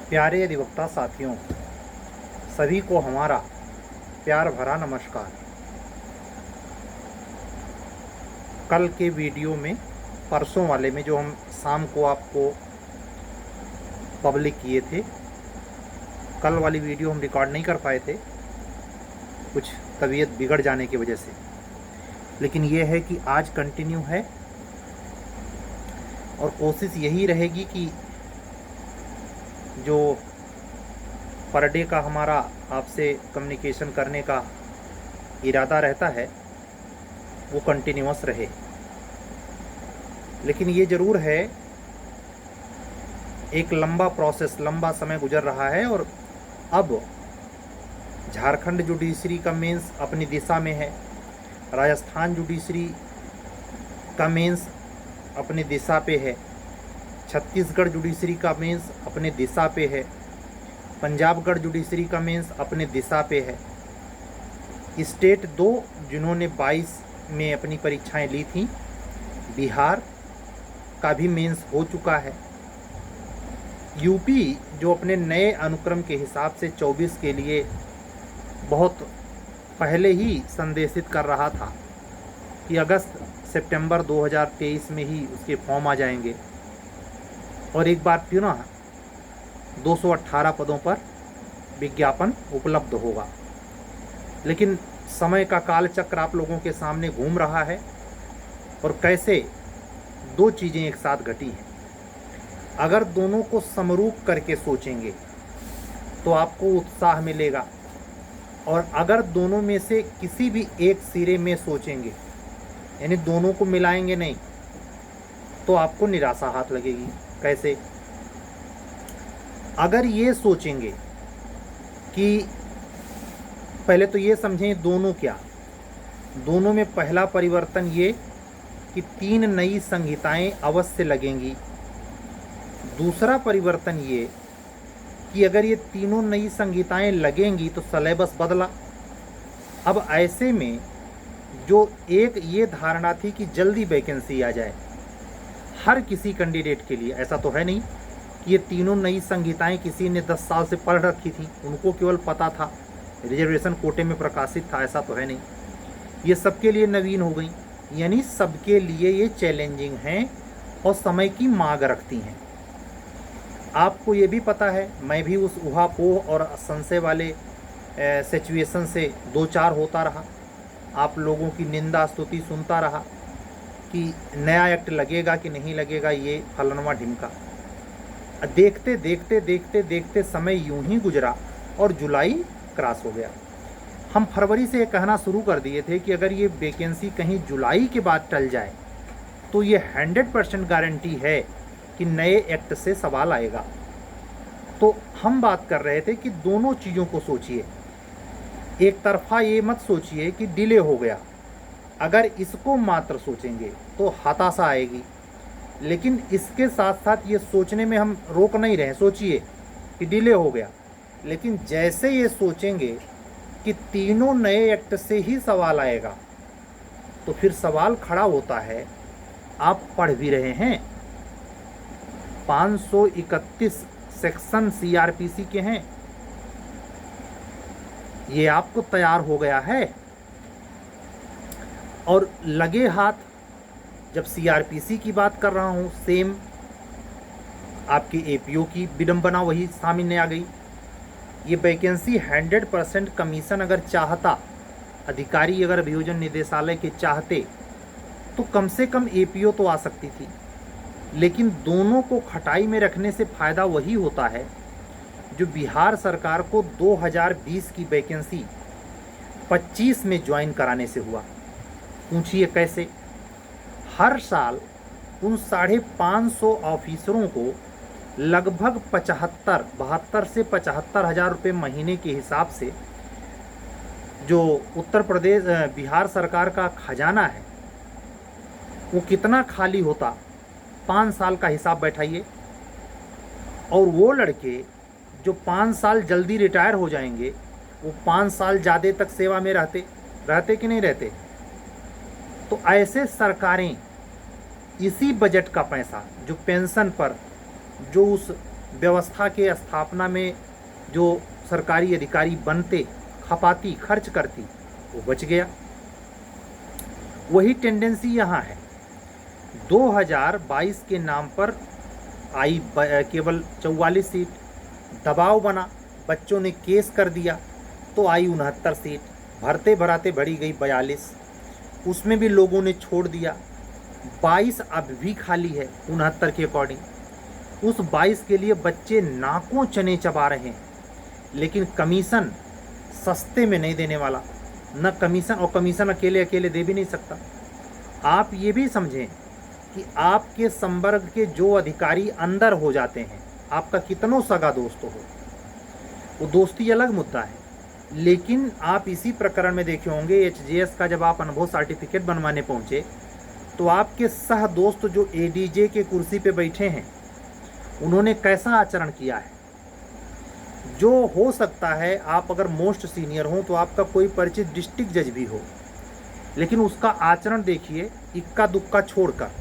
प्यारे अधिवक्ता साथियों, सभी को हमारा प्यार भरा नमस्कार। कल के वीडियो में, परसों वाले में, जो हम शाम को आपको पब्लिक किए थे, कल वाली वीडियो हम रिकॉर्ड नहीं कर पाए थे कुछ तबीयत बिगड़ जाने की वजह से। लेकिन ये है कि आज कंटिन्यू है और कोशिश यही रहेगी कि जो पर डे का हमारा आपसे कम्युनिकेशन करने का इरादा रहता है वो कंटिन्यूअस रहे। लेकिन ये ज़रूर है, एक लंबा प्रोसेस, लंबा समय गुजर रहा है और अब झारखंड जुडिशरी का मेंस अपनी दिशा में है, राजस्थान जुडिशरी का मेंस अपनी दिशा पे है, छत्तीसगढ़ जुडिशरी का मेंस अपने दिशा पे है, पंजाबगढ़ जुडिशरी का मेंस अपने दिशा पे है। स्टेट 2 जिन्होंने 22 में अपनी परीक्षाएं ली थी, बिहार का भी मेंस हो चुका है। यूपी जो अपने नए अनुक्रम के हिसाब से 24 के लिए बहुत पहले ही संदेशित कर रहा था कि अगस्त सितंबर 2023 में ही उसके फॉर्म आ जाएंगे और एक बार पुनः 218 पदों पर विज्ञापन उपलब्ध होगा। लेकिन समय का कालचक्र आप लोगों के सामने घूम रहा है और कैसे दो चीज़ें एक साथ घटी हैं। अगर दोनों को समरूप करके सोचेंगे तो आपको उत्साह मिलेगा, और अगर दोनों में से किसी भी एक सिरे में सोचेंगे, यानी दोनों को मिलाएंगे नहीं, तो आपको निराशा हाथ लगेगी। कैसे? अगर ये सोचेंगे कि पहले तो ये समझें दोनों क्या, दोनों में पहला परिवर्तन ये कि 3 नई संहिताएं अवश्य लगेंगी। दूसरा परिवर्तन ये कि अगर ये तीनों नई संहिताएं लगेंगी तो सिलेबस बदला। अब ऐसे में जो एक ये धारणा थी कि जल्दी वैकेंसी आ जाए हर किसी कैंडिडेट के लिए, ऐसा तो है नहीं कि ये तीनों नई संहिताएं किसी ने 10 साल से पढ़ रखी थी, उनको केवल पता था, रिजर्वेशन कोटे में प्रकाशित था, ऐसा तो है नहीं। ये सबके लिए नवीन हो गई, यानी सबके लिए ये चैलेंजिंग हैं और समय की मांग रखती हैं। आपको ये भी पता है, मैं भी उस ऊहापोह और संशय वाले सिचुएशन से 2-4 होता रहा, आप लोगों की निंदा स्तुति सुनता रहा कि नया एक्ट लगेगा कि नहीं लगेगा, ये फलनवा ढिमका। देखते देखते देखते देखते समय यूं ही गुजरा और जुलाई क्रॉस हो गया। हम फरवरी से ये कहना शुरू कर दिए थे कि अगर ये वैकेंसी कहीं जुलाई के बाद टल जाए तो ये 100% गारंटी है कि नए एक्ट से सवाल आएगा। तो हम बात कर रहे थे कि दोनों चीज़ों को सोचिए, एक तरफा ये मत सोचिए कि डिले हो गया। अगर इसको मात्र सोचेंगे तो हताशा आएगी, लेकिन इसके साथ साथ ये सोचने में हम रोक नहीं रहे। सोचिए कि डिले हो गया, लेकिन जैसे ये सोचेंगे कि तीनों नए एक्ट से ही सवाल आएगा तो फिर सवाल खड़ा होता है, आप पढ़ भी रहे हैं, 531 सेक्शन सीआरपीसी के हैं, ये आपको तैयार हो गया है और लगे हाथ। जब सीआरपीसी की बात कर रहा हूँ, सेम आपकी एपीओ की विडंबना वही सामने आ गई। ये वैकेंसी 100% कमीशन अगर चाहता, अधिकारी अगर अभियोजन निदेशालय के चाहते तो कम से कम एपीओ तो आ सकती थी। लेकिन दोनों को खटाई में रखने से फ़ायदा वही होता है जो बिहार सरकार को 2020 की वैकेंसी 25 में ज्वाइन कराने से हुआ। पूछिए कैसे? हर साल उन 550 ऑफिसरों को लगभग 72 से 75 हज़ार रुपये महीने के हिसाब से जो उत्तर प्रदेश बिहार सरकार का खजाना है वो कितना खाली होता, 5 साल का हिसाब बैठाइए। और वो लड़के जो 5 साल जल्दी रिटायर हो जाएंगे, वो 5 साल ज़्यादा तक सेवा में रहते कि नहीं रहते? तो ऐसे सरकारें इसी बजट का पैसा जो पेंशन पर, जो उस व्यवस्था के स्थापना में जो सरकारी अधिकारी बनते, खपाती, खर्च करती, वो बच गया। वही टेंडेंसी यहाँ है। 2022 के नाम पर आई केवल 44 सीट, दबाव बना, बच्चों ने केस कर दिया तो आई 69 सीट, भरते भराते भरी गई 42, उसमें भी लोगों ने छोड़ दिया। 22 अब भी खाली है 69 के अकॉर्डिंग। उस 22 के लिए बच्चे नाकों चने चबा रहे हैं, लेकिन कमीशन सस्ते में नहीं देने वाला, न कमीशन, और कमीशन अकेले अकेले दे भी नहीं सकता। आप ये भी समझें कि आपके संवर्ग के जो अधिकारी अंदर हो जाते हैं, आपका कितनों सगा दोस्त हो, वो दोस्ती अलग मुद्दा है, लेकिन आप इसी प्रकरण में देखे होंगे एचजीएस का जब आप अनुभव सर्टिफिकेट बनवाने पहुंचे तो आपके सह दोस्त जो एडीजे के कुर्सी पे बैठे हैं उन्होंने कैसा आचरण किया है। जो हो सकता है आप अगर मोस्ट सीनियर हो तो आपका कोई परिचित डिस्ट्रिक्ट जज भी हो, लेकिन उसका आचरण देखिए, इक्का दुक्का छोड़कर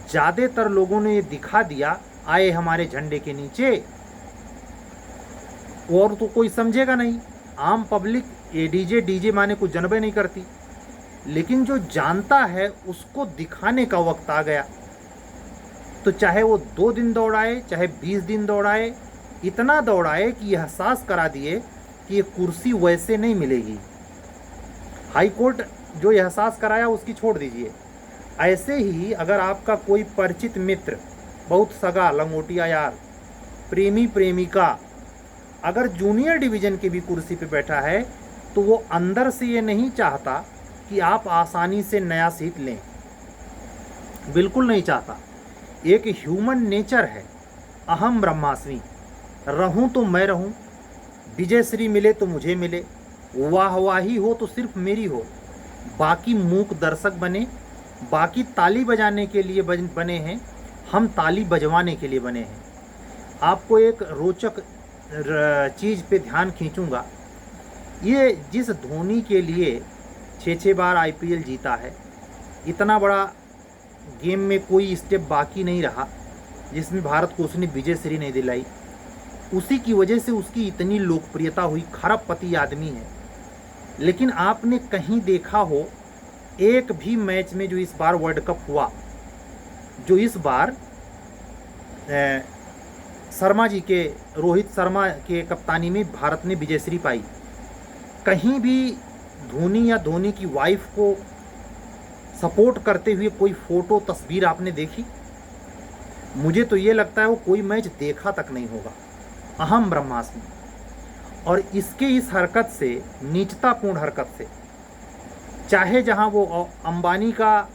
ज़्यादातर लोगों ने ये दिखा दिया आए हमारे झंडे के नीचे, और तो कोई समझेगा नहीं। आम पब्लिक एडीजे डीजे माने कुछ जानबे नहीं करती, लेकिन जो जानता है उसको दिखाने का वक्त आ गया। तो चाहे वो 2 दिन दौड़ाए, चाहे 20 दिन दौड़ाए, इतना दौड़ाए कि यह एहसास करा दिए कि ये कुर्सी वैसे नहीं मिलेगी। हाई कोर्ट जो एहसास कराया उसकी छोड़ दीजिए। ऐसे ही अगर आपका कोई परिचित मित्र, बहुत सगा, लंगोटिया यार, प्रेमी प्रेमिका अगर जूनियर डिवीज़न की भी कुर्सी पे बैठा है तो वो अंदर से ये नहीं चाहता कि आप आसानी से नया सीट लें, बिल्कुल नहीं चाहता। एक ह्यूमन नेचर है, अहम ब्रह्मास्मि, रहूं तो मैं रहूं, विजय श्री मिले तो मुझे मिले, वाहवाही हो तो सिर्फ मेरी हो, बाकी मूक दर्शक बने, बाकी ताली बजाने के लिए बने हैं, हम ताली बजवाने के लिए बने हैं। आपको एक रोचक चीज़ पे ध्यान खींचूंगा। ये जिस धोनी के लिए 6 बार आईपीएल जीता है, इतना बड़ा गेम में कोई स्टेप बाकी नहीं रहा जिसमें भारत को उसने विजय श्री नहीं दिलाई, उसी की वजह से उसकी इतनी लोकप्रियता हुई। खरबपति आदमी है, लेकिन आपने कहीं देखा हो एक भी मैच में जो इस बार वर्ल्ड कप हुआ, जो इस बार शर्मा जी के, रोहित शर्मा के कप्तानी में भारत ने विजयश्री पाई, कहीं भी धोनी या धोनी की वाइफ को सपोर्ट करते हुए कोई फोटो तस्वीर आपने देखी? मुझे तो ये लगता है वो कोई मैच देखा तक नहीं होगा। अहम ब्रह्मास्मि। और इसके इस हरकत से, नीचतापूर्ण हरकत से, चाहे जहां वो अंबानी का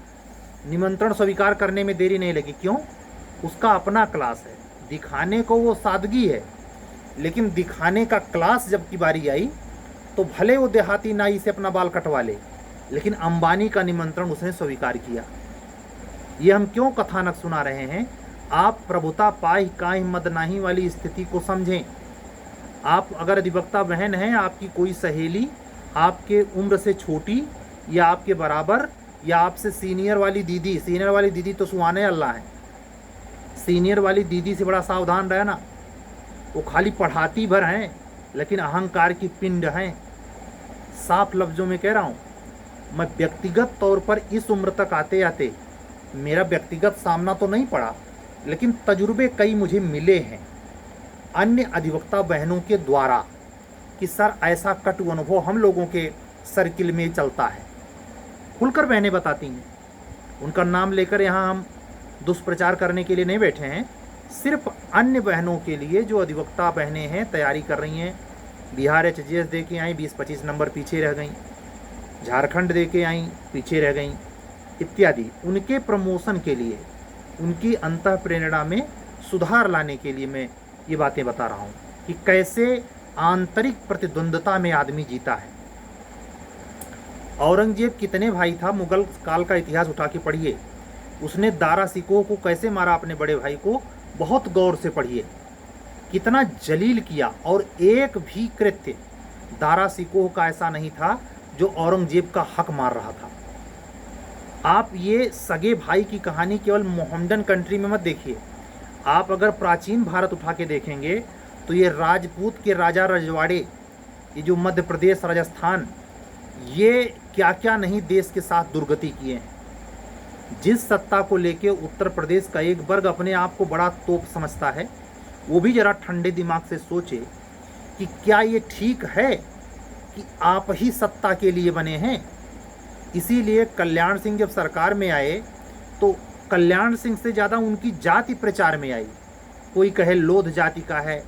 निमंत्रण स्वीकार करने में देरी नहीं लगी, क्यों? उसका अपना क्लास है, दिखाने को वो सादगी है, लेकिन दिखाने का क्लास जब की बारी आई तो भले वो देहाती नाई से अपना बाल कटवा ले, लेकिन अंबानी का निमंत्रण उसने स्वीकार किया। ये हम क्यों कथानक सुना रहे हैं? आप प्रभुता पाई काहि मद नाही वाली स्थिति को समझें। आप अगर अधिवक्ता बहन हैं, आपकी कोई सहेली आपके उम्र से छोटी या आपके बराबर या आपसे सीनियर वाली दीदी, सीनियर वाली दीदी तो सुहाने अल्लाह है, सीनियर वाली दीदी से बड़ा सावधान रहना। वो खाली पढ़ाती भर हैं लेकिन अहंकार की पिंड हैं। साफ लफ्ज़ों में कह रहा हूँ, मैं व्यक्तिगत तौर पर इस उम्र तक आते आते मेरा व्यक्तिगत सामना तो नहीं पड़ा, लेकिन तजुर्बे कई मुझे मिले हैं अन्य अधिवक्ता बहनों के द्वारा कि सर ऐसा कटु अनुभव हम लोगों के सर्किल में चलता है। खुलकर बहनें बताती हैं, उनका नाम लेकर यहाँ हम दुष्प्रचार करने के लिए नहीं बैठे हैं, सिर्फ अन्य बहनों के लिए जो अधिवक्ता बहनें हैं, तैयारी कर रही हैं। बिहार एचजीएस दे के आई, 20-25 नंबर पीछे रह गई, झारखंड दे के आई, पीछे रह गई इत्यादि। उनके प्रमोशन के लिए, उनकी अंतः प्रेरणा में सुधार लाने के लिए मैं ये बातें बता रहा हूँ कि कैसे आंतरिक प्रतिद्वंद्विता में आदमी जीता है। औरंगजेब कितने भाई था, मुगल काल का इतिहास उठा के पढ़िए। उसने दारा सिकोह को कैसे मारा, अपने बड़े भाई को, बहुत गौर से पढ़िए। कितना जलील किया, और एक भी कृत्य दारा सिकोह का ऐसा नहीं था जो औरंगजेब का हक मार रहा था। आप ये सगे भाई की कहानी केवल मोहम्मदन कंट्री में मत देखिए, आप अगर प्राचीन भारत उठा के देखेंगे तो ये राजपूत के राजा रजवाड़े, ये जो मध्य प्रदेश, राजस्थान, ये क्या क्या नहीं देश के साथ दुर्गति किए हैं। जिस सत्ता को लेके उत्तर प्रदेश का एक वर्ग अपने आप को बड़ा तोप समझता है, वो भी जरा ठंडे दिमाग से सोचे कि क्या ये ठीक है कि आप ही सत्ता के लिए बने हैं। इसीलिए कल्याण सिंह जब सरकार में आए तो कल्याण सिंह से ज़्यादा उनकी जाति प्रचार में आई। कोई कहे लोध जाति का है,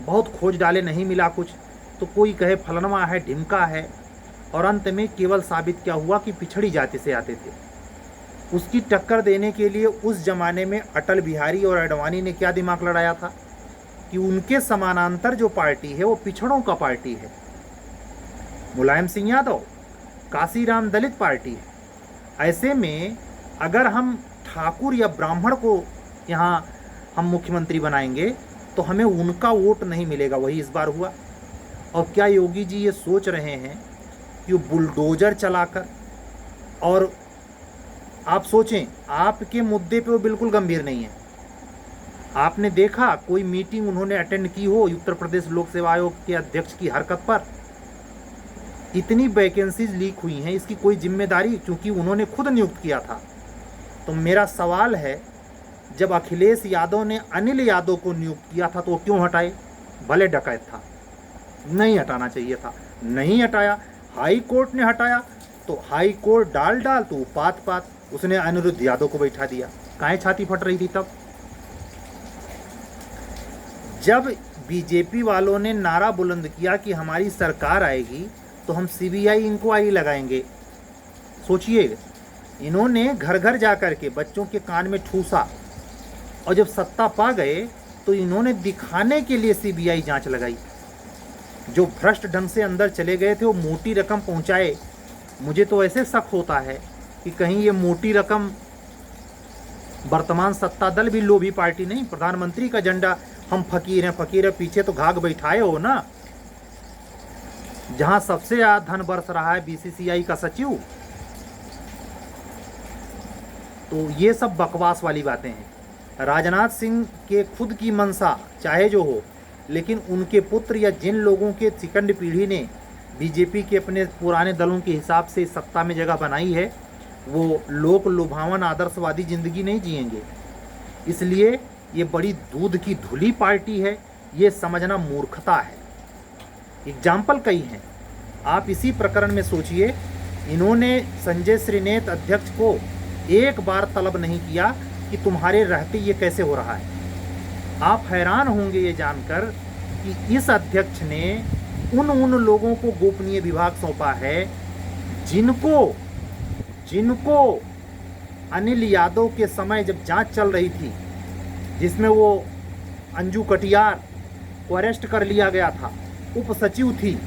बहुत खोज डाले नहीं मिला कुछ, तो कोई कहे फलनवा है, ढिमका है, और अंत में केवल साबित क्या हुआ कि पिछड़ी जाति से आते थे। उसकी टक्कर देने के लिए उस जमाने में अटल बिहारी और आडवाणी ने क्या दिमाग लड़ाया था कि उनके समानांतर जो पार्टी है वो पिछड़ों का पार्टी है। मुलायम सिंह यादव, काशीराम दलित पार्टी है। ऐसे में अगर हम ठाकुर या ब्राह्मण को यहाँ हम मुख्यमंत्री बनाएंगे तो हमें उनका वोट नहीं मिलेगा। वही इस बार हुआ। और क्या योगी जी ये सोच रहे हैं कि वो बुलडोजर चलाकर, और आप सोचें आपके मुद्दे पे वो बिल्कुल गंभीर नहीं है। आपने देखा कोई मीटिंग उन्होंने अटेंड की हो उत्तर प्रदेश लोक सेवा आयोग के अध्यक्ष की हरकत पर? इतनी वैकेंसीज लीक हुई हैं, इसकी कोई जिम्मेदारी, क्योंकि उन्होंने खुद नियुक्त किया था। तो मेरा सवाल है, जब अखिलेश यादव ने अनिल यादव को नियुक्त किया था तो वो क्यों हटाए? भले डकैत था, नहीं हटाना चाहिए था, नहीं हटाया। हाई कोर्ट ने हटाया तो हाई कोर्ट डाल तो पात उसने अनिरुद्ध यादव को बैठा दिया। काहे छाती फट रही थी तब? जब बीजेपी वालों ने नारा बुलंद किया कि हमारी सरकार आएगी तो हम सीबीआई इंक्वायरी लगाएंगे, सोचिए, इन्होंने घर घर जाकर के बच्चों के कान में ठूसा, और जब सत्ता पा गए तो इन्होंने दिखाने के लिए सीबीआई जांच लगाई। जो भ्रष्ट ढंग से अंदर चले गए थे वो मोटी रकम पहुंचाए। मुझे तो ऐसे शक होता है कि कहीं ये मोटी रकम वर्तमान सत्ता दल भी लोभी पार्टी नहीं, प्रधानमंत्री का झंडा हम फकीर हैं पीछे तो घाघ बैठाए हो ना। जहां सबसे ज्यादा धन बरस रहा है बीसीसीआई का सचिव। तो ये सब बकवास वाली बातें हैं। राजनाथ सिंह के खुद की मंशा चाहे जो हो, लेकिन उनके पुत्र या जिन लोगों के सेकंड पीढ़ी ने बीजेपी के अपने पुराने दलों के हिसाब से सत्ता में जगह बनाई है, वो लोक लुभावन आदर्शवादी जिंदगी नहीं जिएंगे। इसलिए ये बड़ी दूध की धुली पार्टी है, ये समझना मूर्खता है। एग्जाम्पल कई हैं, आप इसी प्रकरण में सोचिए। इन्होंने संजय श्रीनेत अध्यक्ष को एक बार तलब नहीं किया कि तुम्हारे रहते ये कैसे हो रहा है। आप हैरान होंगे ये जानकर कि इस अध्यक्ष ने उन लोगों को गोपनीय विभाग सौंपा है जिनको अनिल यादव के समय जब जांच चल रही थी, जिसमें वो अंजू कटियार को अरेस्ट कर लिया गया था, उप सचिव थी,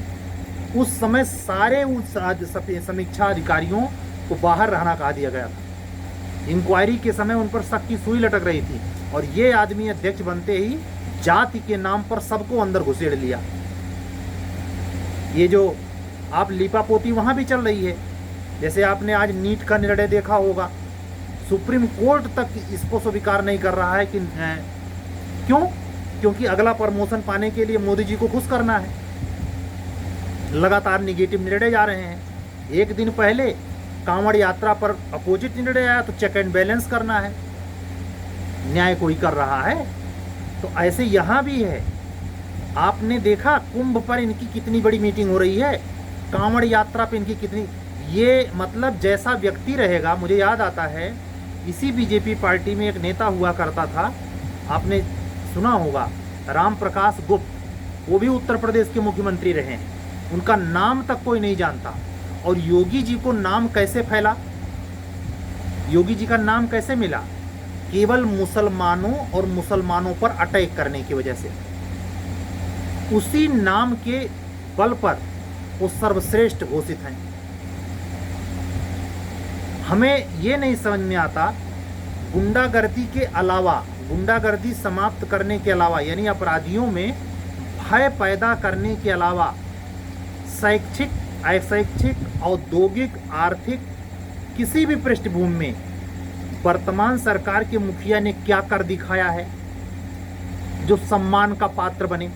उस समय सारे उस समीक्षा अधिकारियों को बाहर रहना कहा दिया गया था। इंक्वायरी के समय उन पर शक की सुई लटक रही थी, और ये आदमी अध्यक्ष बनते ही जाति के नाम पर सबको अंदर घुसेड़ लिया। ये जो आप लीपापोती वहाँ भी चल रही है। जैसे आपने आज नीट का निर्णय देखा होगा, सुप्रीम कोर्ट तक इसको स्वीकार नहीं कर रहा है कि क्यों? क्योंकि अगला प्रमोशन पाने के लिए मोदी जी को खुश करना है। लगातार निगेटिव निर्णय जा रहे हैं। एक दिन पहले कांवड़ यात्रा पर अपोजिट निर्णय आया तो चेक एंड बैलेंस करना है। न्याय कोई कर रहा है? तो ऐसे यहाँ भी है। आपने देखा कुंभ पर इनकी कितनी बड़ी मीटिंग हो रही है, कांवड़ यात्रा पर इनकी कितनी, ये मतलब जैसा व्यक्ति रहेगा। मुझे याद आता है इसी बीजेपी पार्टी में एक नेता हुआ करता था, आपने सुना होगा, राम प्रकाश गुप्त। वो भी उत्तर प्रदेश के मुख्यमंत्री रहे हैं, उनका नाम तक कोई नहीं जानता। और योगी जी को नाम कैसे फैला, योगी जी का नाम कैसे मिला? केवल मुसलमानों और मुसलमानों पर अटैक करने की वजह से। उसी नाम के बल पर वो सर्वश्रेष्ठ घोषित हैं। हमें ये नहीं समझ में आता, गुंडागर्दी के अलावा, गुंडागर्दी समाप्त करने के अलावा, यानी अपराधियों में भय पैदा करने के अलावा, शैक्षिक, अशैक्षिक, औद्योगिक, आर्थिक किसी भी पृष्ठभूमि में वर्तमान सरकार के मुखिया ने क्या कर दिखाया है? जो सम्मान का पात्र बने।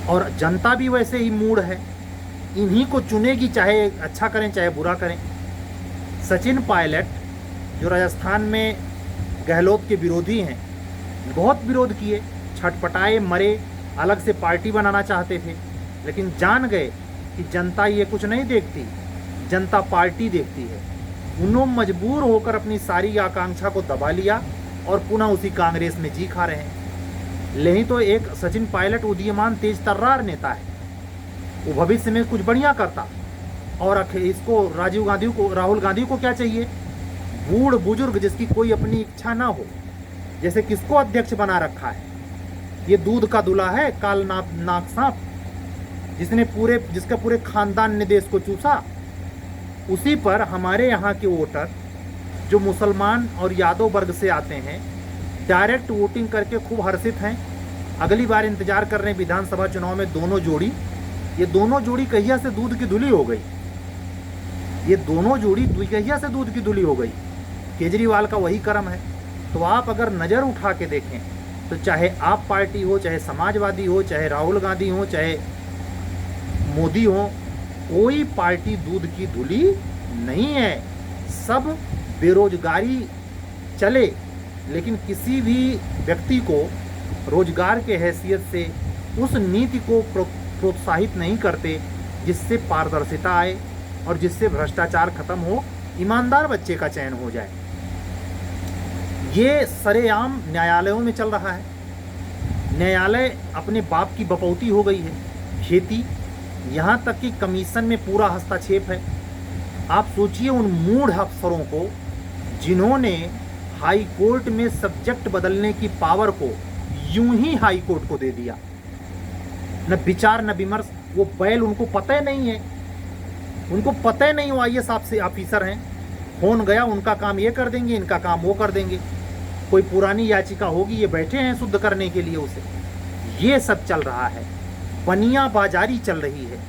और जनता भी वैसे ही मूड है, इन्हीं को चुनेगी, चाहे अच्छा करें चाहे बुरा करें। सचिन पायलट जो राजस्थान में गहलोत के विरोधी हैं, बहुत विरोध किए, छटपटाए, मरे, अलग से पार्टी बनाना चाहते थे, लेकिन जान गए कि जनता ये कुछ नहीं देखती, जनता पार्टी देखती है। उन्होंने मजबूर होकर अपनी सारी आकांक्षा को दबा लिया और पुनः उसी कांग्रेस में जी खा रहे हैं। नहीं तो एक सचिन पायलट उदीयमान तेज तर्रार नेता है, वो भविष्य में कुछ बढ़िया करता। और इसको राहुल गांधी को क्या चाहिए? बूढ़ बुजुर्ग जिसकी कोई अपनी इच्छा ना हो, जैसे किसको अध्यक्ष बना रखा है? ये दूध का दूल्हा है, काल नाक सांप, जिसका पूरे खानदान ने देश को चूसा। उसी पर हमारे यहाँ के वोटर जो मुसलमान और यादव वर्ग से आते हैं, डायरेक्ट वोटिंग करके खूब हर्षित हैं। अगली बार इंतजार कर रहे हैं विधानसभा चुनाव में दोनों जोड़ी। ये दोनों जोड़ी कहिया से दूध की धुली हो गई, ये दोनों जोड़ी कहिया से दूध की धुली हो गई। केजरीवाल का वही कर्म है। तो आप अगर नज़र उठा के देखें तो चाहे आप पार्टी हो, चाहे समाजवादी हो, चाहे राहुल गांधी हो, चाहे मोदी हो, कोई पार्टी दूध की धुली नहीं है। सब बेरोजगारी चले, लेकिन किसी भी व्यक्ति को रोजगार के हैसियत से उस नीति को प्रोत्साहित नहीं करते जिससे पारदर्शिता आए और जिससे भ्रष्टाचार खत्म हो, ईमानदार बच्चे का चयन हो जाए। ये सरेआम न्यायालयों में चल रहा है। न्यायालय अपने बाप की बपौती हो गई है, खेती, यहाँ तक कि कमीशन में पूरा हस्तक्षेप है। आप सोचिए उन मूढ़ अफसरों को जिन्होंने हाई कोर्ट में सब्जेक्ट बदलने की पावर को यूं ही हाई कोर्ट को दे दिया, न विचार न विमर्श। वो बैल उनको पता ही नहीं है, उनको पता ही नहीं, वो IAS से ऑफिसर हैं, फोन गया उनका काम ये कर देंगे, इनका काम वो कर देंगे। कोई पुरानी याचिका होगी, ये बैठे हैं शुद्ध करने के लिए उसे। ये सब चल रहा है, बनिया बाजारी चल रही है,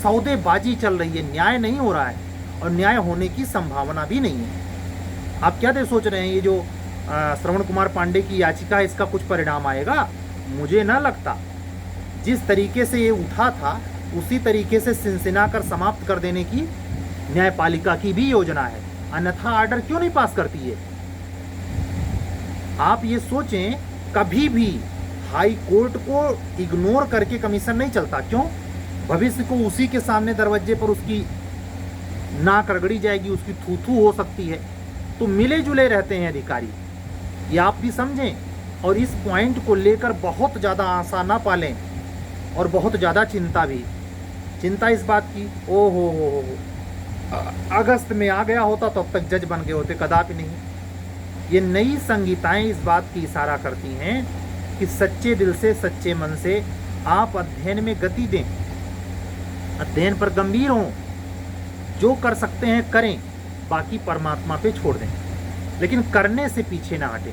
सौदेबाजी चल रही है, न्याय नहीं हो रहा है और न्याय होने की संभावना भी नहीं है। आप क्या सोच रहे हैं ये जो श्रवण कुमार पांडे की याचिका है, इसका कुछ परिणाम आएगा? मुझे ना लगता। जिस तरीके से ये उठा था उसी तरीके से सिनसिना कर समाप्त कर देने की न्यायपालिका की भी योजना है, अन्यथा ऑर्डर क्यों नहीं पास करती है? आप ये सोचें, कभी भी हाई कोर्ट को इग्नोर करके कमीशन नहीं चलता। क्यों? भविष्य को उसी के सामने दरवाजे पर उसकी नाक रगड़ी जाएगी, उसकी थू हो सकती है। तो मिले जुले रहते हैं अधिकारी, ये आप भी समझें। और इस पॉइंट को लेकर बहुत ज़्यादा आशा ना पालें और बहुत ज़्यादा चिंता भी। चिंता इस बात की, ओ हो अगस्त में आ गया होता तो अब तक जज बन गए होते, कदापि नहीं। ये नई संहिताएं इस बात की इशारा करती हैं कि सच्चे दिल से, सच्चे मन से आप अध्ययन में गति दें, अध्ययन पर गंभीर हों, जो कर सकते हैं करें, बाकी परमात्मा पे छोड़ दें, लेकिन करने से पीछे ना हटें।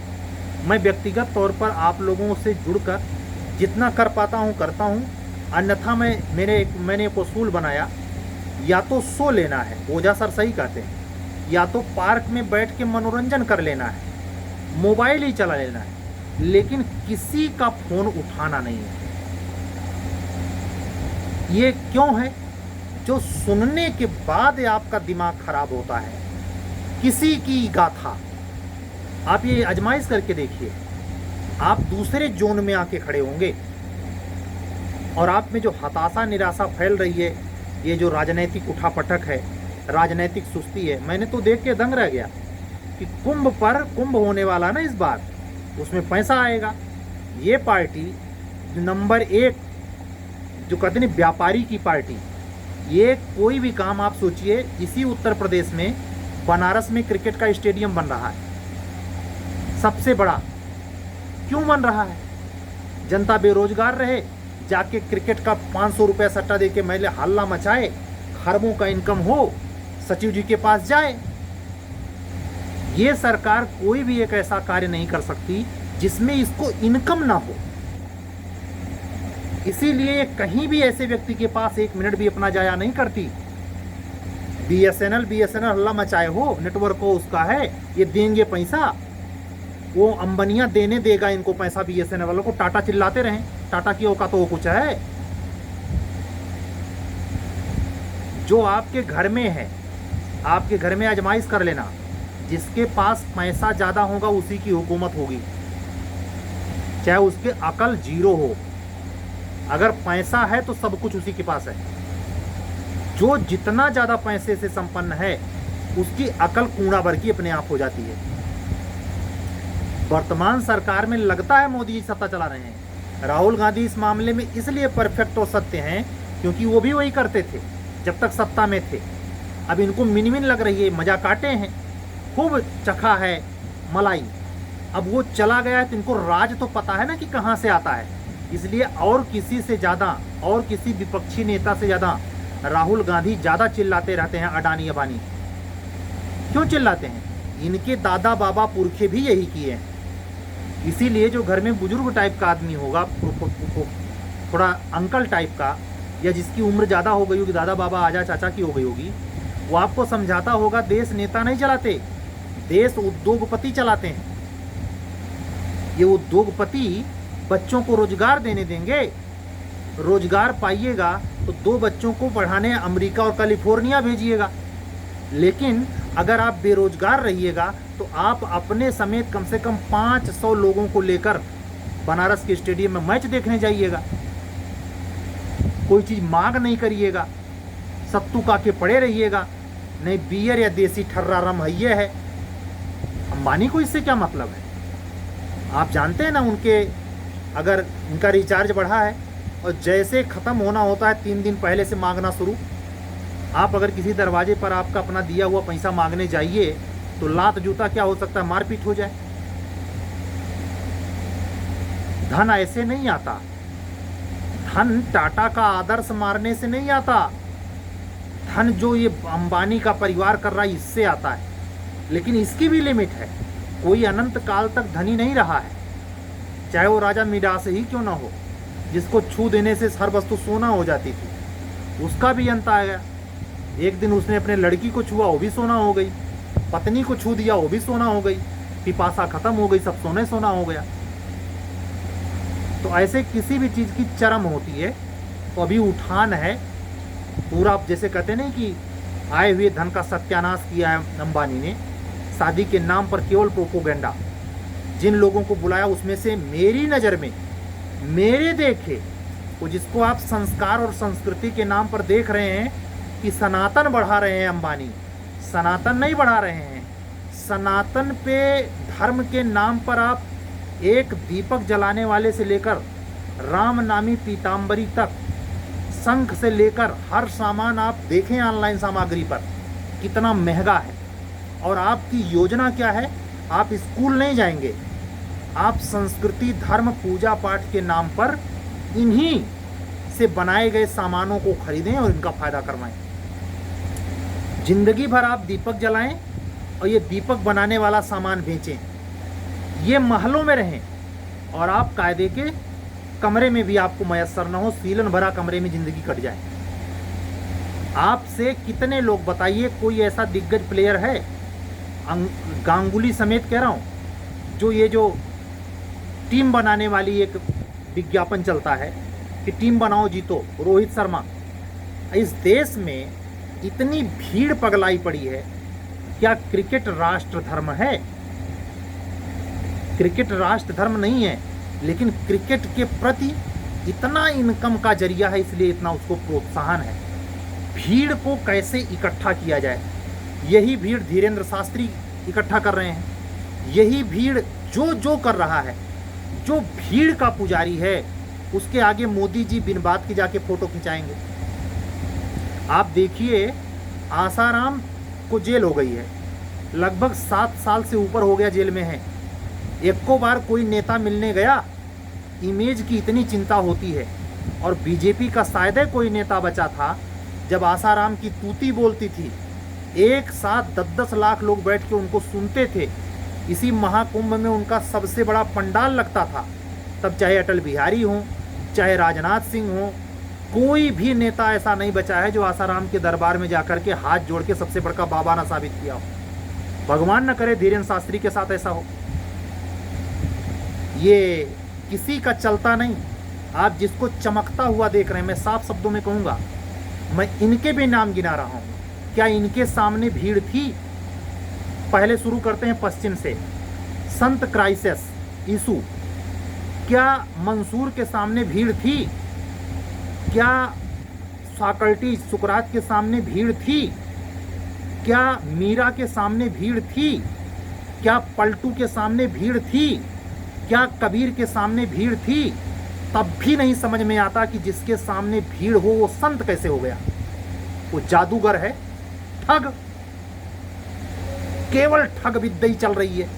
मैं व्यक्तिगत तौर पर आप लोगों से जुड़कर जितना कर पाता हूँ करता हूँ, अन्यथा मैंने एक उसूल बनाया, या तो सो लेना है, ओझा सर सही कहते हैं, या तो पार्क में बैठ के मनोरंजन कर लेना है, मोबाइल ही चला लेना है, लेकिन किसी का फोन उठाना नहीं है। ये क्यों है? जो सुनने के बाद आपका दिमाग खराब होता है, किसी की गाथा। आप ये आजमाइश करके देखिए, आप दूसरे जोन में आके खड़े होंगे और आप में जो हताशा निराशा फैल रही है, ये जो राजनीतिक उठापटक है, राजनीतिक सुस्ती है, मैंने तो देख के दंग रह गया कि कुंभ होने वाला ना इस बार, उसमें पैसा आएगा। ये पार्टी नंबर 1 जो कहते हैं व्यापारी की पार्टी, ये कोई भी काम आप सोचिए, इसी उत्तर प्रदेश में बनारस में क्रिकेट का स्टेडियम बन रहा है, सबसे बड़ा। क्यों बन रहा है? जनता बेरोजगार रहे, जाके क्रिकेट का 500 रुपया सट्टा दे के मैले हल्ला मचाए, खरबों का इनकम हो, सचिव जी के पास जाए। ये सरकार कोई भी एक ऐसा कार्य नहीं कर सकती जिसमें इसको इनकम ना हो। इसीलिए कहीं भी ऐसे व्यक्ति के पास 1 मिनट भी अपना जाया नहीं करती। BSNL हल्ला मचाए हो, नेटवर्क हो उसका है, ये देंगे पैसा, वो अंबानियां देने देगा इनको पैसा बीएसएनएल वालों को। टाटा चिल्लाते रहें, टाटा की औकात तो वो कुछ है। जो आपके घर में है, आपके घर में आजमाइश कर लेना, जिसके पास पैसा ज्यादा होगा उसी की हुकूमत होगी, चाहे उसके अकल जीरो हो। अगर पैसा है तो सब कुछ उसी के पास है। जो जितना ज्यादा पैसे से संपन्न है उसकी अकल कूड़ा भर की अपने आप हो जाती है। वर्तमान सरकार में लगता है मोदी जी सत्ता चला रहे हैं। राहुल गांधी इस मामले में इसलिए परफेक्ट और सत्य हैं क्योंकि वो भी वही करते थे जब तक सत्ता में थे। अब इनको मिनमिन लग रही है, मजा काटे हैं, खूब चखा है मलाई। अब वो चला गया है तो इनको राज तो पता है ना कि कहाँ से आता है। इसलिए और किसी से ज़्यादा, और किसी विपक्षी नेता से ज़्यादा राहुल गांधी ज़्यादा चिल्लाते रहते हैं अडानी अबानी। क्यों चिल्लाते हैं? इनके दादा बाबा पुरखे भी यही किए हैं। इसीलिए जो घर में बुजुर्ग टाइप का आदमी होगा, थोड़ा अंकल टाइप का, या जिसकी उम्र ज़्यादा हो गई होगी, दादा बाबा आजा चाचा की हो गई होगी, वो आपको समझाता होगा देश नेता नहीं चलाते, देश उद्योगपति चलाते हैं। ये उद्योगपति बच्चों को रोजगार देने देंगे, रोजगार पाइएगा तो 2 बच्चों को पढ़ाने अमेरिका और कैलिफोर्निया भेजिएगा। लेकिन अगर आप बेरोजगार रहिएगा तो आप अपने समेत कम से कम 500 लोगों को लेकर बनारस के स्टेडियम में मैच देखने जाइएगा। कोई चीज़ मांग नहीं करिएगा, सत्तू का के पड़े रहिएगा, नहीं बियर या देसी ठर्रा रम है ये है। अंबानी को इससे क्या मतलब है? आप जानते हैं ना, उनके अगर उनका रिचार्ज बढ़ा है और जैसे ख़त्म होना होता है 3 दिन पहले से मांगना शुरू। आप अगर किसी दरवाजे पर आपका अपना दिया हुआ पैसा मांगने जाइए तो लात जूता क्या हो सकता है, मारपीट हो जाए। धन ऐसे नहीं आता, धन टाटा का आदर्श मारने से नहीं आता, धन जो ये अंबानी का परिवार कर रहा है इससे आता है। लेकिन इसकी भी लिमिट है। कोई अनंत काल तक धनी नहीं रहा है, चाहे वो राजा मिडास ही क्यों ना हो, जिसको छू देने से हर वस्तु सोना हो जाती थी। उसका भी अंत आ गया। एक दिन उसने अपने लड़की को छुआ, वो भी सोना हो गई। पत्नी को छू दिया, वो भी सोना हो गई। पिपासा खत्म हो गई, सब सोने सोना हो गया। तो ऐसे किसी भी चीज़ की चरम होती है। तो अभी उठान है पूरा, जैसे कहते नहीं कि आए हुए धन का सत्यानाश किया है अंबानी ने। शादी के नाम पर केवल प्रोपोगेंडा। जिन लोगों को बुलाया उसमें से मेरी नज़र में, मेरे देखे, वो जिसको आप संस्कार और संस्कृति के नाम पर देख रहे हैं कि सनातन बढ़ा रहे हैं अंबानी, सनातन नहीं बढ़ा रहे हैं। सनातन पे धर्म के नाम पर आप एक दीपक जलाने वाले से लेकर राम नामी पीताम्बरी तक, शंख से लेकर हर सामान आप देखें ऑनलाइन सामग्री पर कितना महंगा है। और आपकी योजना क्या है? आप स्कूल नहीं जाएंगे, आप संस्कृति धर्म पूजा पाठ के नाम पर इन्हीं से बनाए गए सामानों को खरीदें और इनका फायदा करवाएं। जिंदगी भर आप दीपक जलाएं और ये दीपक बनाने वाला सामान बेचें। ये महलों में रहें और आप कायदे के कमरे में भी आपको मयस्सर न हो, सीलन भरा कमरे में जिंदगी कट जाए। आपसे कितने लोग बताइए, कोई ऐसा दिग्गज प्लेयर है, गांगुली समेत कह रहा हूँ, जो टीम बनाने वाली एक विज्ञापन चलता है कि टीम बनाओ जीतो, रोहित शर्मा। इस देश में इतनी भीड़ पगलाई पड़ी है। क्या क्रिकेट राष्ट्र धर्म है? क्रिकेट राष्ट्र धर्म नहीं है, लेकिन क्रिकेट के प्रति इतना इनकम का जरिया है, इसलिए इतना उसको प्रोत्साहन है। भीड़ को कैसे इकट्ठा किया जाए, यही भीड़ धीरेन्द्र शास्त्री इकट्ठा कर रहे हैं। यही भीड़ जो कर रहा है, जो भीड़ का पुजारी है, उसके आगे मोदी जी बिन बात के जाके फोटो खिंचाएंगे। आप देखिए, आसाराम को जेल हो गई है, लगभग 7 साल से ऊपर हो गया जेल में है। एको बार कोई नेता मिलने गया? इमेज की इतनी चिंता होती है। और बीजेपी का शायद कोई नेता बचा था जब आसाराम की तूती बोलती थी, एक साथ 10-10 लाख लोग बैठ के उनको सुनते थे। इसी महाकुंभ में उनका सबसे बड़ा पंडाल लगता था। तब चाहे अटल बिहारी हो, चाहे राजनाथ सिंह हो, कोई भी नेता ऐसा नहीं बचा है जो आसाराम के दरबार में जाकर के हाथ जोड़ के सबसे बड़का बाबा ना साबित किया हो। भगवान न करे धीरेन्द्र शास्त्री के साथ ऐसा हो। ये किसी का चलता नहीं। आप जिसको चमकता हुआ देख रहे हैं, मैं साफ शब्दों में कहूँगा, मैं इनके भी नाम गिना रहा हूँ। क्या इनके सामने भीड़ थी? पहले शुरू करते हैं पश्चिम से। संत क्राइसिस यीशु, क्या मंसूर के सामने भीड़ थी? क्या सॉक्रेटिस सुकरात के सामने भीड़ थी? क्या मीरा के सामने भीड़ थी? क्या पलटू के सामने भीड़ थी? क्या कबीर के सामने भीड़ थी? तब भी नहीं समझ में आता कि जिसके सामने भीड़ हो वो संत कैसे हो गया? वो जादूगर है, ठग, केवल ठग विद्या ही चल रही है।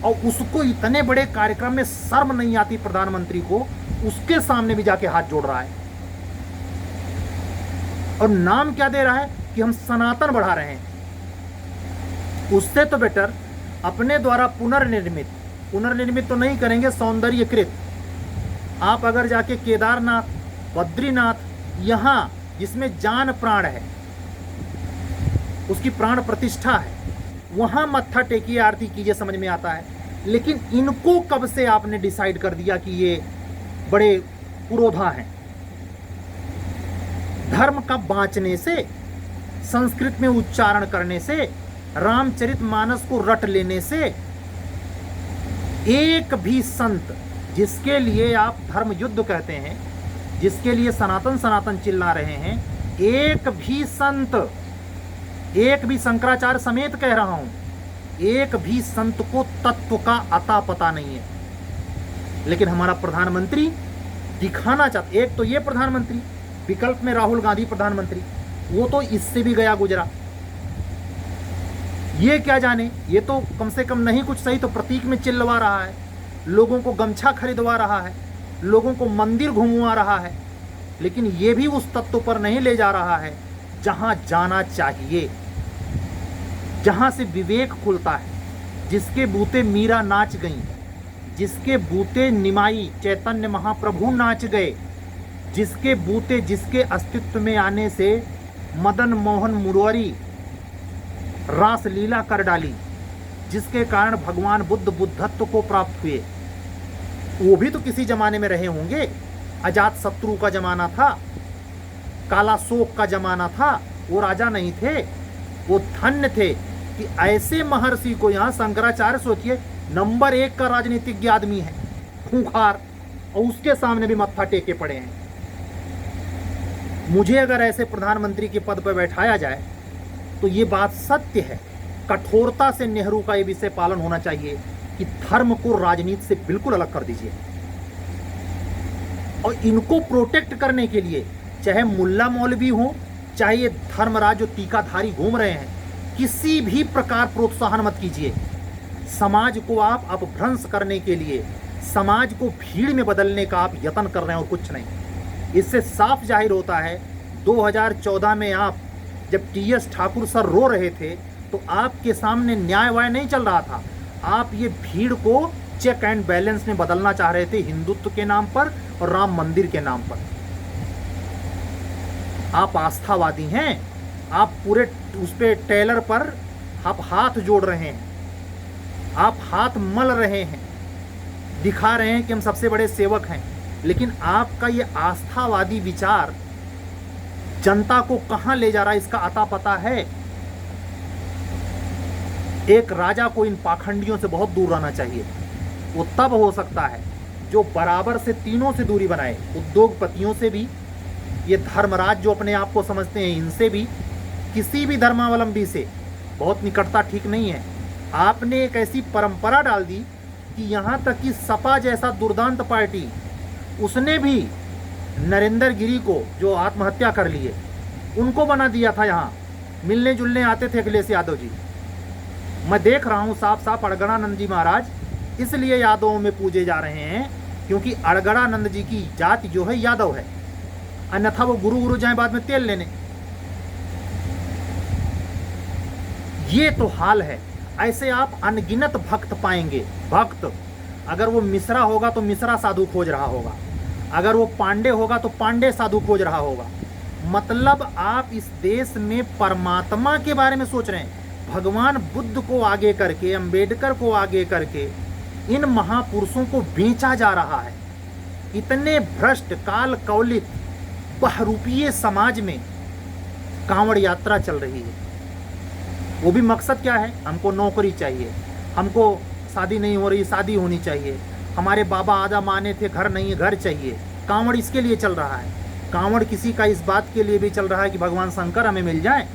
और उसको इतने बड़े कार्यक्रम में शर्म नहीं आती प्रधानमंत्री को, उसके सामने भी जाके हाथ जोड़ रहा है। और नाम क्या दे रहा है कि हम सनातन बढ़ा रहे हैं। उससे तो बेटर अपने द्वारा पुनर्निर्मित तो नहीं करेंगे, सौंदर्यकृत। आप अगर जाके केदारनाथ, बद्रीनाथ, यहाँ जिसमें जान प्राण है, उसकी प्राण प्रतिष्ठा है, वहां मत्था टेकिए, आरती कीजिए, समझ में आता है। लेकिन इनको कब से आपने डिसाइड कर दिया कि ये बड़े पुरोधा हैं? धर्म का बांचने से, संस्कृत में उच्चारण करने से, रामचरितमानस को रट लेने से, एक भी संत जिसके लिए आप धर्म युद्ध कहते हैं, जिसके लिए सनातन सनातन चिल्ला रहे हैं, एक भी संत, एक भी शंकराचार्य समेत कह रहा हूं, एक भी संत को तत्व का अता पता नहीं है। लेकिन हमारा प्रधानमंत्री दिखाना चाहते, एक तो ये प्रधानमंत्री, विकल्प में राहुल गांधी प्रधानमंत्री, वो तो इससे भी गया गुजरा। ये क्या जाने, ये तो कम से कम नहीं कुछ सही तो प्रतीक में चिल्लवा रहा है, लोगों को गमछा खरीदवा रहा है, लोगों को मंदिर घुमवा रहा है, लेकिन ये भी उस तत्व पर नहीं ले जा रहा है जहां जाना चाहिए, जहां से विवेक खुलता है। जिसके बूते मीरा नाच गई, जिसके बूते निमाई चैतन्य महाप्रभु नाच गए, जिसके बूते, जिसके अस्तित्व में आने से मदन मोहन मुरारी रास लीला कर डाली, जिसके कारण भगवान बुद्ध बुद्धत्व को प्राप्त हुए, वो भी तो किसी जमाने में रहे होंगे। अजात शत्रु का जमाना था, काला शोक का जमाना था, वो राजा नहीं थे, वो धन्य थे कि ऐसे महर्षि को, यहाँ शंकराचार्य सोचिए नंबर 1 का राजनीतिज्ञ आदमी है, खूंखार, और उसके सामने भी मत्था टेके पड़े हैं। मुझे अगर ऐसे प्रधानमंत्री के पद पर बैठाया जाए तो ये बात सत्य है, कठोरता से नेहरू का ये विषय पालन होना चाहिए कि धर्म को राजनीति से बिल्कुल अलग कर दीजिए। और इनको प्रोटेक्ट करने के लिए चाहे मुल्ला मौलवी हो, चाहे ये धर्मराज जो टीकाधारी घूम रहे हैं, किसी भी प्रकार प्रोत्साहन मत कीजिए। समाज को आप अपभ्रंश करने के लिए, समाज को भीड़ में बदलने का आप यत्न कर रहे हैं और कुछ नहीं। इससे साफ जाहिर होता है 2014 में आप जब टीएस ठाकुर सर रो रहे थे तो आपके सामने न्याय वाय नहीं चल रहा था, आप ये भीड़ को चेक एंड बैलेंस में बदलना चाह रहे थे, हिंदुत्व के नाम पर और राम मंदिर के नाम पर। आप आस्थावादी हैं, आप पूरे उस पे टेलर पर आप हाथ जोड़ रहे हैं, आप हाथ मल रहे हैं, दिखा रहे हैं कि हम सबसे बड़े सेवक हैं। लेकिन आपका ये आस्थावादी विचार जनता को कहां ले जा रहा है इसका अता पता है। एक राजा को इन पाखंडियों से बहुत दूर रहना चाहिए। वो तब हो सकता है जो बराबर से तीनों से दूरी बनाए, उद्योगपतियों से भी, ये धर्मराज जो अपने आप को समझते हैं इनसे भी, किसी भी धर्मावलंबी से बहुत निकटता ठीक नहीं है। आपने एक ऐसी परंपरा डाल दी कि यहाँ तक कि सपा जैसा दुर्दांत पार्टी, उसने भी नरेंद्र गिरी को जो आत्महत्या कर लिए, उनको बना दिया था। यहाँ मिलने जुलने आते थे अखिलेश यादव जी। मैं देख रहा हूँ साफ साफ अड़गड़ानंद जी महाराज इसलिए यादवों में पूजे जा रहे हैं क्योंकि अड़गड़ानंद जी की जाति जो है यादव है, अन्यथा वो गुरु जाए बाद में तेल लेने। ये तो हाल है। ऐसे आप अनगिनत भक्त पाएंगे। भक्त, अगर वो मिश्रा होगा तो मिश्रा साधु खोज रहा होगा, अगर वो पांडे होगा तो पांडे साधु खोज रहा होगा। मतलब आप इस देश में परमात्मा के बारे में सोच रहे हैं, भगवान बुद्ध को आगे करके, अंबेडकर को आगे करके, इन महापुरुषों को बेचा जा रहा है। इतने भ्रष्ट काल कौलित बहरूपीय समाज में कांवड़ यात्रा चल रही है। वो भी मकसद क्या है? हमको नौकरी चाहिए, हमको शादी नहीं हो रही, शादी होनी चाहिए, हमारे बाबा आजा माने थे, घर नहीं है, घर चाहिए। कांवड़ इसके लिए चल रहा है। कांवड़ किसी का इस बात के लिए भी चल रहा है कि भगवान शंकर हमें मिल जाए।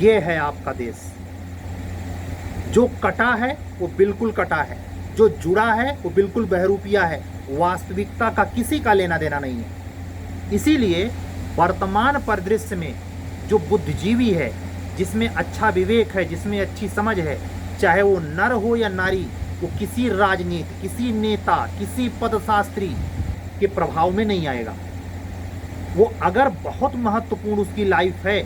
ये है आपका देश। जो कटा है वो बिल्कुल कटा है, जो जुड़ा है वो बिल्कुल बहरूपिया है। वास्तविकता का किसी का लेना देना नहीं है। इसीलिए वर्तमान परिदृश्य में जो बुद्धिजीवी है, जिसमें अच्छा विवेक है, जिसमें अच्छी समझ है, चाहे वो नर हो या नारी, वो किसी राजनीति, किसी नेता, किसी पदशास्त्री के प्रभाव में नहीं आएगा। वो अगर बहुत महत्वपूर्ण उसकी लाइफ है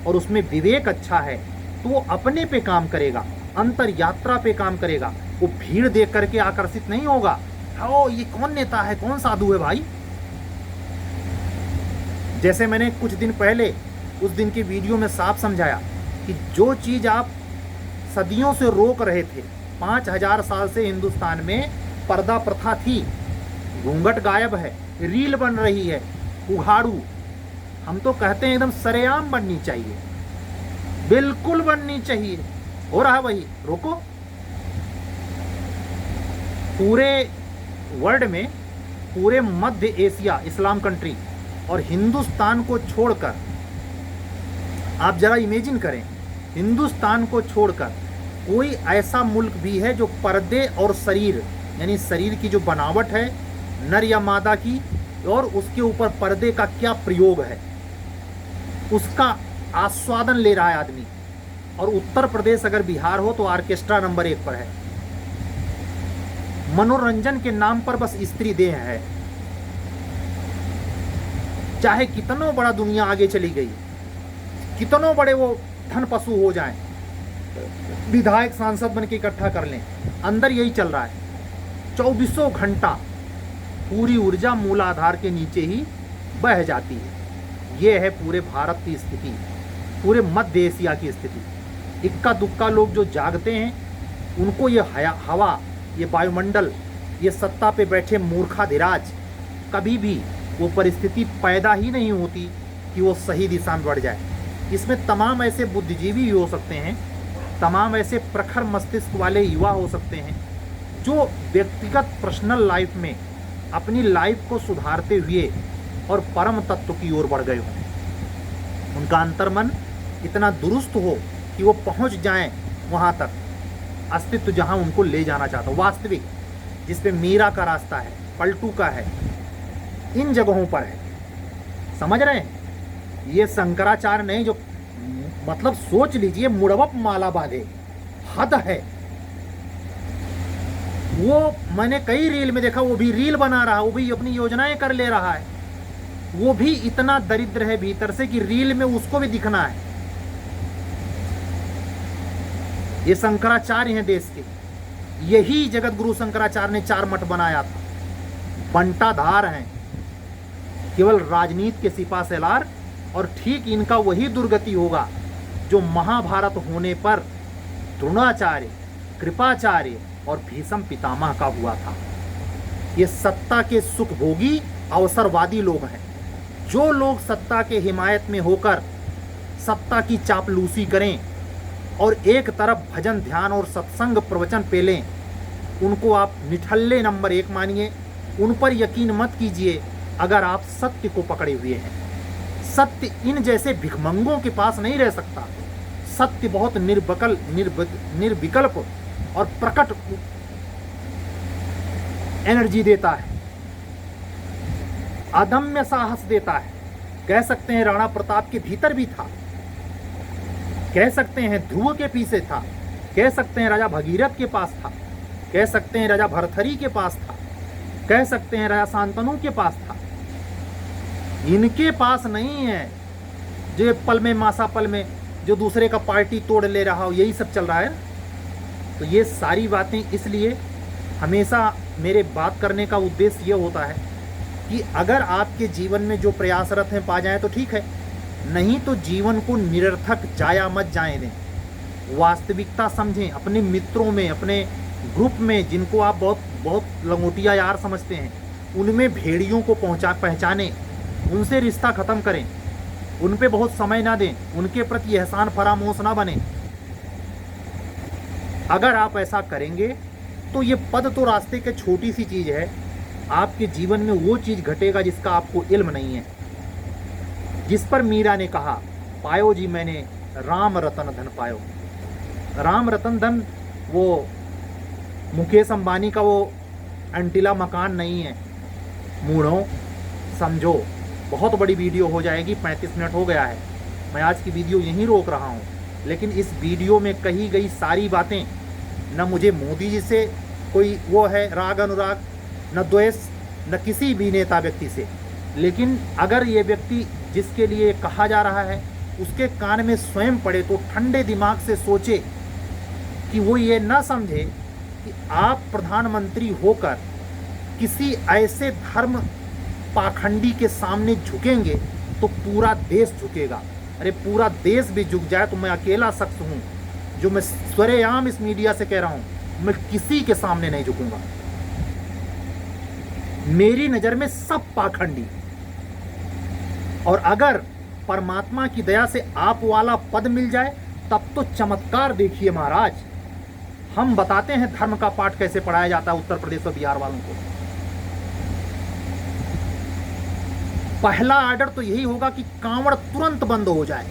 और उसमें विवेक अच्छा है तो वो अपने पे काम करेगा, अंतर यात्रा पे काम करेगा। वो भीड़ देख करके आकर्षित नहीं होगा, ओ ये कौन नेता है, कौन साधु है भाई। जैसे मैंने कुछ दिन पहले उस दिन की वीडियो में साफ समझाया कि जो चीज आप सदियों से रोक रहे थे, 5000 साल से हिंदुस्तान में पर्दा प्रथा थी, घूंघट गायब है, रील बन रही है, उघाड़ू, हम तो कहते हैं एकदम सरेआम बननी चाहिए, बिल्कुल बननी चाहिए। हो रहा है वही, रोको। पूरे वर्ल्ड में, पूरे मध्य एशिया इस्लाम कंट्री और हिंदुस्तान को छोड़कर, आप जरा इमेजिन करें, हिंदुस्तान को छोड़कर कोई ऐसा मुल्क भी है जो पर्दे और शरीर, यानी शरीर की जो बनावट है नर या मादा की, और उसके ऊपर पर्दे का क्या प्रयोग है, उसका आस्वादन ले रहा है आदमी। और उत्तर प्रदेश अगर बिहार हो तो ऑर्केस्ट्रा नंबर 1 पर है। मनोरंजन के नाम पर बस स्त्री देह है। चाहे कितनों बड़ा दुनिया आगे चली गई, कितनों बड़े वो धन पशु हो जाएं, विधायक सांसद बन के इकट्ठा कर लें, अंदर यही चल रहा है। 24 घंटा पूरी ऊर्जा मूलाधार के नीचे ही बह जाती है। ये है पूरे भारत की स्थिति, पूरे मध्य एशिया की स्थिति। इक्का दुक्का लोग जो जागते हैं, उनको ये हवा, ये वायुमंडल, ये सत्ता पे बैठे मूर्खाधिराज, कभी भी वो परिस्थिति पैदा ही नहीं होती कि वो सही दिशा में बढ़ जाए। इसमें तमाम ऐसे बुद्धिजीवी हो सकते हैं, तमाम ऐसे प्रखर मस्तिष्क वाले युवा हो सकते हैं जो व्यक्तिगत पर्सनल लाइफ में अपनी लाइफ को सुधारते हुए और परम तत्व की ओर बढ़ गए हों। उनका अंतर्मन इतना दुरुस्त हो कि वो पहुंच जाएं वहां तक, अस्तित्व जहां उनको ले जाना चाहता हो, वास्तविक, जिस पे मीरा का रास्ता है, पलटू का है, इन जगहों पर है। समझ रहे हैं? ये शंकराचार्य नहीं जो, मतलब सोच लीजिए, मुड़वप माला बांधे, हद है। वो मैंने कई रील में देखा, वो भी रील बना रहा है, वो भी अपनी योजनाएं कर ले रहा है, वो भी इतना दरिद्र है भीतर से कि रील में उसको भी दिखना है। ये शंकराचार्य हैं देश के, यही जगत गुरु शंकराचार्य ने 4 मठ बनाया था। बंटाधार हैं, केवल राजनीति के सिपा सलार, और ठीक इनका वही दुर्गति होगा जो महाभारत होने पर द्रोणाचार्य, कृपाचार्य और भीष्म पितामह का हुआ था। ये सत्ता के सुखभोगी अवसरवादी लोग हैं। जो लोग सत्ता के हिमायत में होकर सत्ता की चापलूसी करें और एक तरफ भजन ध्यान और सत्संग प्रवचन पेलें, उनको आप निठल्ले नंबर 1 मानिए। उन पर यकीन मत कीजिए अगर आप सत्य को पकड़े हुए हैं। सत्य इन जैसे भिखमंगों के पास नहीं रह सकता। सत्य बहुत निर्विकल्प और प्रकट एनर्जी देता है, अदम्य साहस देता है। कह सकते हैं राणा प्रताप के भीतर भी था, कह सकते हैं ध्रुव के पीछे था, कह सकते हैं राजा भगीरथ के पास था, कह सकते हैं राजा भरथरी के पास था, कह सकते हैं राजा शांतनु के पास था। इनके पास नहीं है जो पल में मासा पल में जो दूसरे का पार्टी तोड़ ले रहा हो, यही सब चल रहा है। तो ये सारी बातें, इसलिए हमेशा मेरे बात करने का उद्देश्य ये होता है कि अगर आपके जीवन में जो प्रयासरत हैं पा जाएं तो ठीक है, नहीं तो जीवन को निरर्थक जाया मत जाए दें। वास्तविकता समझें। अपने मित्रों में, अपने ग्रुप में जिनको आप बहुत बहुत लंगोटिया यार समझते हैं, उनमें भेड़ियों को पहचानें, उनसे रिश्ता ख़त्म करें, उन पे बहुत समय ना दें, उनके प्रति एहसान फरामोश ना बने। अगर आप ऐसा करेंगे तो ये पद तो रास्ते के छोटी सी चीज़ है, आपके जीवन में वो चीज़ घटेगा जिसका आपको इल्म नहीं है। जिस पर मीरा ने कहा, पायो जी मैंने राम रतन धन पायो। राम रतन धन वो मुकेश अंबानी का वो अंटिला मकान नहीं है। मूढ़ों समझो, बहुत बड़ी वीडियो हो जाएगी, 35 मिनट हो गया है। मैं आज की वीडियो यहीं रोक रहा हूँ, लेकिन इस वीडियो में कही गई सारी बातें, न मुझे मोदी जी से कोई वो है राग अनुराग, न द्वेष, न किसी भी नेता व्यक्ति से, लेकिन अगर ये व्यक्ति जिसके लिए कहा जा रहा है उसके कान में स्वयं पड़े तो ठंडे दिमाग से सोचे कि वो ये ना समझे कि आप प्रधानमंत्री होकर किसी ऐसे धर्म पाखंडी के सामने झुकेंगे तो पूरा देश झुकेगा। अरे पूरा देश भी झुक जाए तो मैं अकेला शख्स हूँ जो मैं सरेआम इस मीडिया से कह रहा हूँ, मैं किसी के सामने नहीं झुकूंगा। मेरी नज़र में सब पाखंडी, और अगर परमात्मा की दया से आप वाला पद मिल जाए तब तो चमत्कार देखिए महाराज। हम बताते हैं धर्म का पाठ कैसे पढ़ाया जाता है उत्तर प्रदेश और बिहार वालों को। पहला आर्डर तो यही होगा कि कांवड़ तुरंत बंद हो जाए।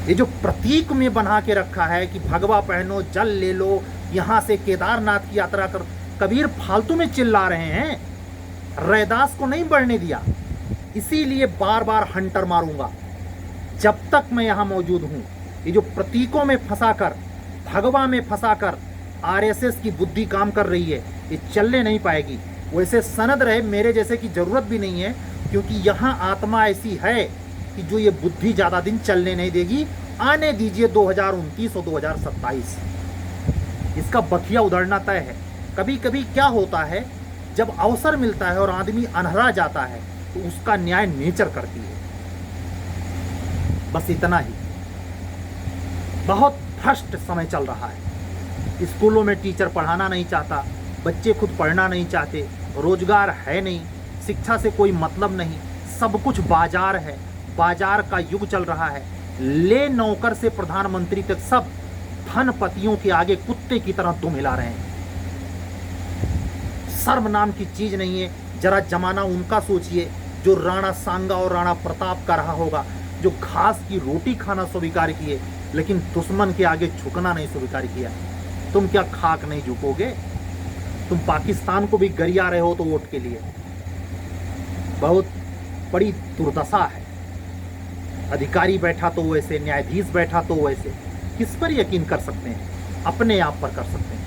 ये जो प्रतीक में बना के रखा है कि भगवा पहनो, जल ले लो, यहां से केदारनाथ की यात्रा करो, कबीर फालतू में चिल्ला रहे हैं। रैदास को नहीं बढ़ने दिया, इसीलिए बार बार हंटर मारूंगा जब तक मैं यहां मौजूद हूं। ये जो प्रतीकों में फंसाकर, भगवा में फंसाकर आरएसएस की बुद्धि काम कर रही है, ये चलने नहीं पाएगी। वैसे सनद रहे मेरे जैसे की जरूरत भी नहीं है, क्योंकि यहाँ आत्मा ऐसी है कि जो ये बुद्धि ज़्यादा दिन चलने नहीं देगी। आने दीजिए 2029 और 2027, इसका बखिया उधड़ना तय है। कभी कभी क्या होता है, जब अवसर मिलता है और आदमी अनहरा जाता है तो उसका न्याय नेचर करती है। बस इतना ही। बहुत भ्रष्ट समय चल रहा है। स्कूलों में टीचर पढ़ाना नहीं चाहता, बच्चे खुद पढ़ना नहीं चाहते, रोजगार है नहीं, शिक्षा से कोई मतलब नहीं, सब कुछ बाजार है, बाजार का युग चल रहा है। ले नौकर से प्रधानमंत्री तक सब धनपतियों के आगे कुत्ते की तरह दुम हिला रहे हैं। शर्म नाम की चीज नहीं है। जरा जमाना उनका सोचिए जो राणा सांगा और राणा प्रताप का रहा होगा, जो घास की रोटी खाना स्वीकार किए लेकिन दुश्मन के आगे झुकना नहीं स्वीकार किया। तुम क्या खाक नहीं झुकोगे? तुम पाकिस्तान को भी गरिया रहे हो तो वोट के लिए। बहुत बड़ी दुर्दशा है। अधिकारी बैठा तो वैसे, न्यायाधीश बैठा तो वैसे। किस पर यकीन कर सकते हैं? अपने आप पर कर सकते हैं।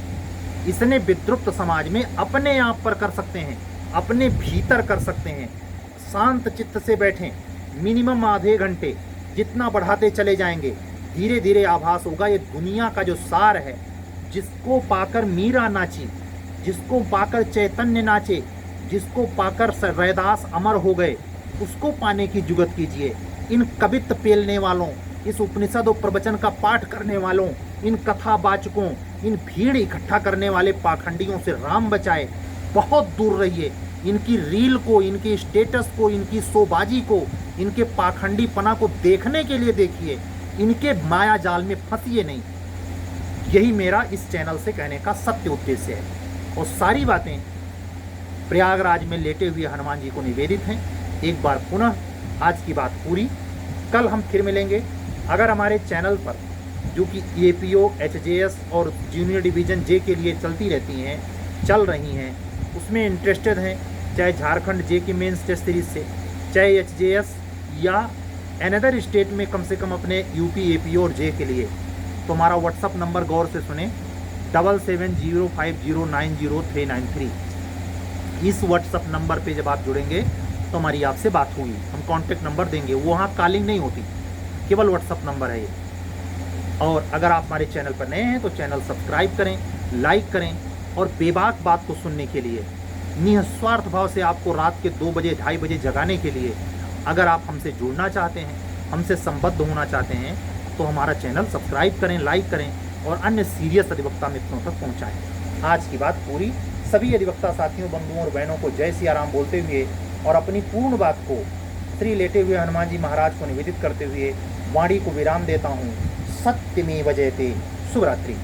इसने विद्रुप्त समाज में अपने आप पर कर सकते हैं, अपने भीतर कर सकते हैं। शांत चित्त से बैठें, मिनिमम आधे घंटे, जितना बढ़ाते चले जाएंगे धीरे धीरे आभास होगा ये दुनिया का जो सार है, जिसको पाकर मीरा नाची, जिसको पाकर चैतन्य नाचे, जिसको पाकर रैदास अमर हो गए, उसको पाने की जुगत कीजिए। इन कवित्व पेलने वालों, इस उपनिषद और प्रवचन का पाठ करने वालों, इन कथावाचकों, इन भीड़ इकट्ठा करने वाले पाखंडियों से राम बचाए, बहुत दूर रहिए। इनकी रील को, इनके स्टेटस को, इनकी शोबाजी को, इनके पाखंडी पना को देखने के लिए देखिए, इनके माया जाल में फंसिए नहीं। यही मेरा इस चैनल से कहने का सत्य उद्देश्य है। और सारी बातें प्रयागराज में लेटे हुए हनुमान जी को निवेदित हैं। एक बार पुनः आज की बात पूरी। कल हम फिर मिलेंगे। अगर हमारे चैनल पर जो कि एपीओ, एचजेएस और जूनियर डिवीज़न जे के लिए चलती रहती हैं, चल रही हैं, उसमें इंटरेस्टेड हैं, चाहे झारखंड जे की मेंस टेस्ट सीरीज से, चाहे एचजेएस या अनदर स्टेट में कम से कम अपने यूपी, एपीओ और जे के लिए, तो हमारा व्हाट्सअप नंबर गौर से सुने 7705090393। इस व्हाट्सअप नंबर पे जब आप जुड़ेंगे तो हमारी आपसे बात होगी। हम कॉन्टेक्ट नंबर देंगे, वो वहाँ कॉलिंग नहीं होती, केवल व्हाट्सअप नंबर है ये। और अगर आप हमारे चैनल पर नए हैं तो चैनल सब्सक्राइब करें, लाइक करें, और बेबाक बात को सुनने के लिए, निस्वार्थ भाव से आपको रात के 2 बजे 2:30 बजे जगाने के लिए अगर आप हमसे जुड़ना चाहते हैं, हमसे संबद्ध होना चाहते हैं, तो हमारा चैनल सब्सक्राइब करें, लाइक करें और अन्य सीरियस अधिवक्ता मित्रों तक पहुंचाएं। आज की बात पूरी। सभी अधिवक्ता साथियों, बंधुओं और बहनों को जय सिया राम बोलते हुए और अपनी पूर्ण बात को श्री लेटे हुए हनुमान जी महाराज को निवेदित करते हुए वाणी को विराम देता हूँ। सत्यमेव जयते। शुभ रात्रि।